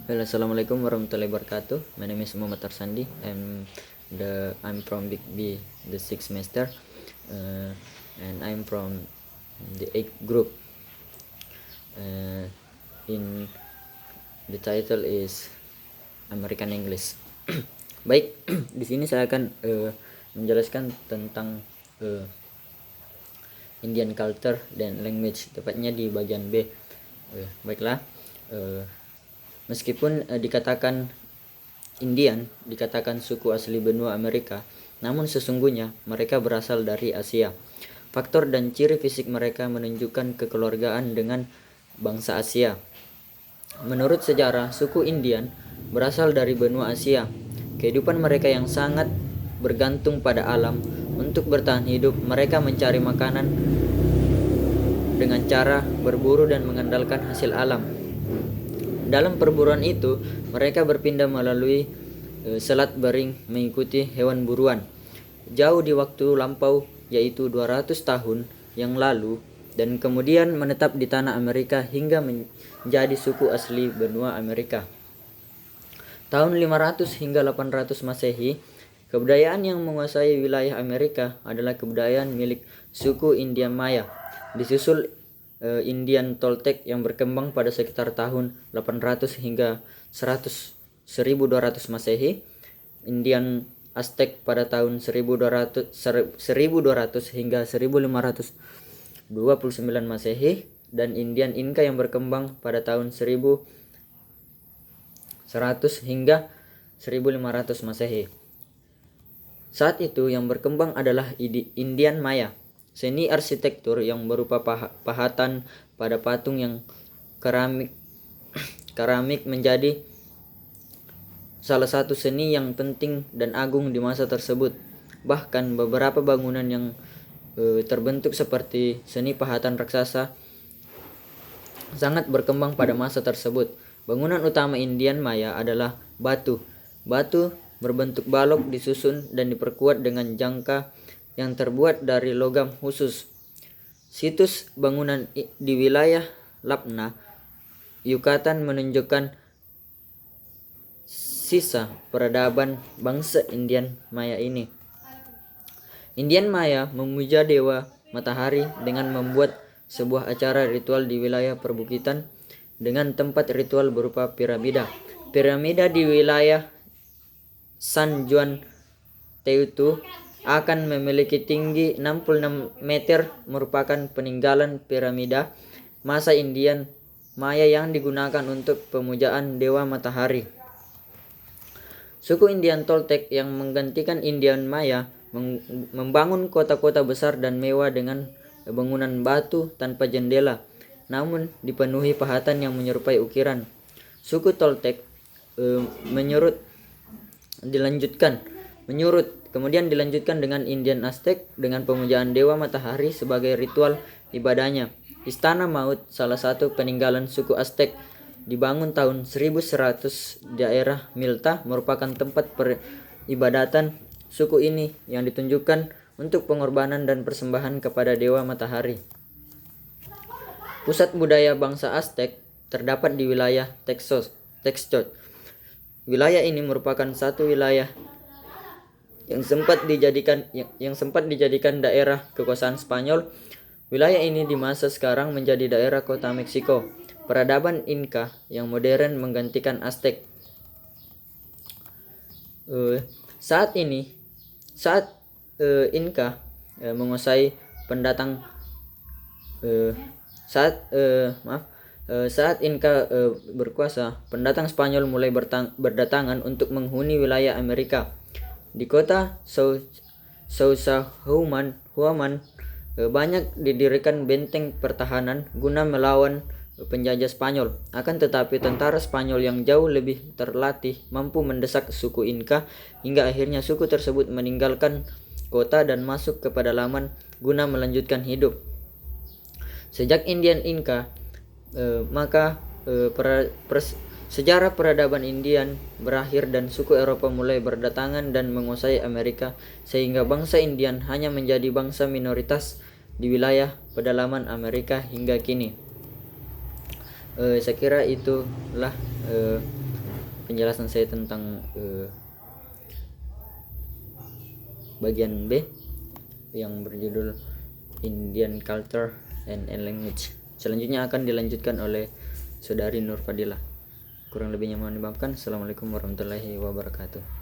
Well, assalamualaikum warahmatullahi wabarakatuh. My name is Muhammad Tarsandi. I'm from Big B, the sixth semester, and I'm from the eighth group. In the title is American English. Baik, di sini saya akan menjelaskan tentang Indian culture dan language, tepatnya di bagian B. Baiklah. Meskipun dikatakan Indian, dikatakan suku asli benua Amerika, namun sesungguhnya mereka berasal dari Asia. Faktor dan ciri fisik mereka menunjukkan kekeluargaan dengan bangsa Asia. Menurut sejarah, suku Indian berasal dari benua Asia. Kehidupan mereka yang sangat bergantung pada alam. Untuk bertahan hidup, mereka mencari makanan dengan cara berburu dan mengandalkan hasil alam. Dalam perburuan itu, mereka berpindah melalui Selat Bering mengikuti hewan buruan. Jauh di waktu lampau, yaitu 200 tahun yang lalu, dan kemudian menetap di tanah Amerika hingga menjadi suku asli benua Amerika. Tahun 500 hingga 800 Masehi, kebudayaan yang menguasai wilayah Amerika adalah kebudayaan milik suku Indian Maya. Disusul Indian Toltec yang berkembang pada sekitar tahun 800 hingga 1200 Masehi, Indian Aztec pada tahun 1200 hingga 1529 Masehi, dan Indian Inca yang berkembang pada tahun 1100 hingga 1500 Masehi. Saat itu yang berkembang adalah Indian Maya, seni arsitektur yang berupa pahatan pada patung yang keramik menjadi salah satu seni yang penting dan agung di masa tersebut. Bahkan beberapa bangunan yang terbentuk seperti seni pahatan raksasa sangat berkembang pada masa tersebut. Bangunan utama Indian Maya adalah batu. Batu berbentuk balok disusun dan diperkuat dengan jangka yang terbuat dari logam khusus. Situs bangunan di wilayah Labna, Yucatan menunjukkan sisa peradaban bangsa Indian Maya ini. Indian Maya memuja dewa matahari dengan membuat sebuah acara ritual di wilayah perbukitan dengan tempat ritual berupa piramida. Piramida di wilayah San Juan Teutu akan memiliki tinggi 66 meter, merupakan peninggalan piramida masa Indian Maya yang digunakan untuk pemujaan dewa matahari. Suku Indian Toltec yang menggantikan Indian Maya membangun kota-kota besar dan mewah dengan bangunan batu tanpa jendela, namun dipenuhi pahatan yang menyerupai ukiran. Suku Toltec kemudian dilanjutkan dengan Indian Aztec dengan pemujaan dewa matahari sebagai ritual ibadahnya. Istana Maut, salah satu peninggalan suku Aztec, dibangun tahun 1100 di daerah Milta, merupakan tempat peribadatan suku ini yang ditunjukkan untuk pengorbanan dan persembahan kepada dewa matahari. Pusat budaya bangsa Aztec terdapat di wilayah Texcoco. Wilayah ini merupakan satu wilayah yang sempat dijadikan daerah kekuasaan Spanyol. Wilayah ini di masa sekarang menjadi daerah kota Meksiko. Peradaban Inca yang modern menggantikan Aztec. Saat Inca menguasai pendatang saat Inca berkuasa, pendatang Spanyol mulai berdatangan untuk menghuni wilayah Amerika. Di kota Sausahuaman banyak didirikan benteng pertahanan guna melawan penjajah Spanyol. Akan tetapi tentara Spanyol yang jauh lebih terlatih mampu mendesak suku Inca hingga akhirnya suku tersebut meninggalkan kota dan masuk ke pedalaman guna melanjutkan hidup. Sejak Indian Inca, sejarah peradaban Indian berakhir dan suku Eropa mulai berdatangan dan menguasai Amerika, sehingga bangsa Indian hanya menjadi bangsa minoritas di wilayah pedalaman Amerika hingga kini. Saya kira itulah penjelasan saya tentang bagian B yang berjudul Indian Culture and Language. Selanjutnya akan dilanjutkan oleh Saudari Nur Fadilah. Kurang lebihnya mohon dimaafkan. Assalamualaikum warahmatullahi wabarakatuh.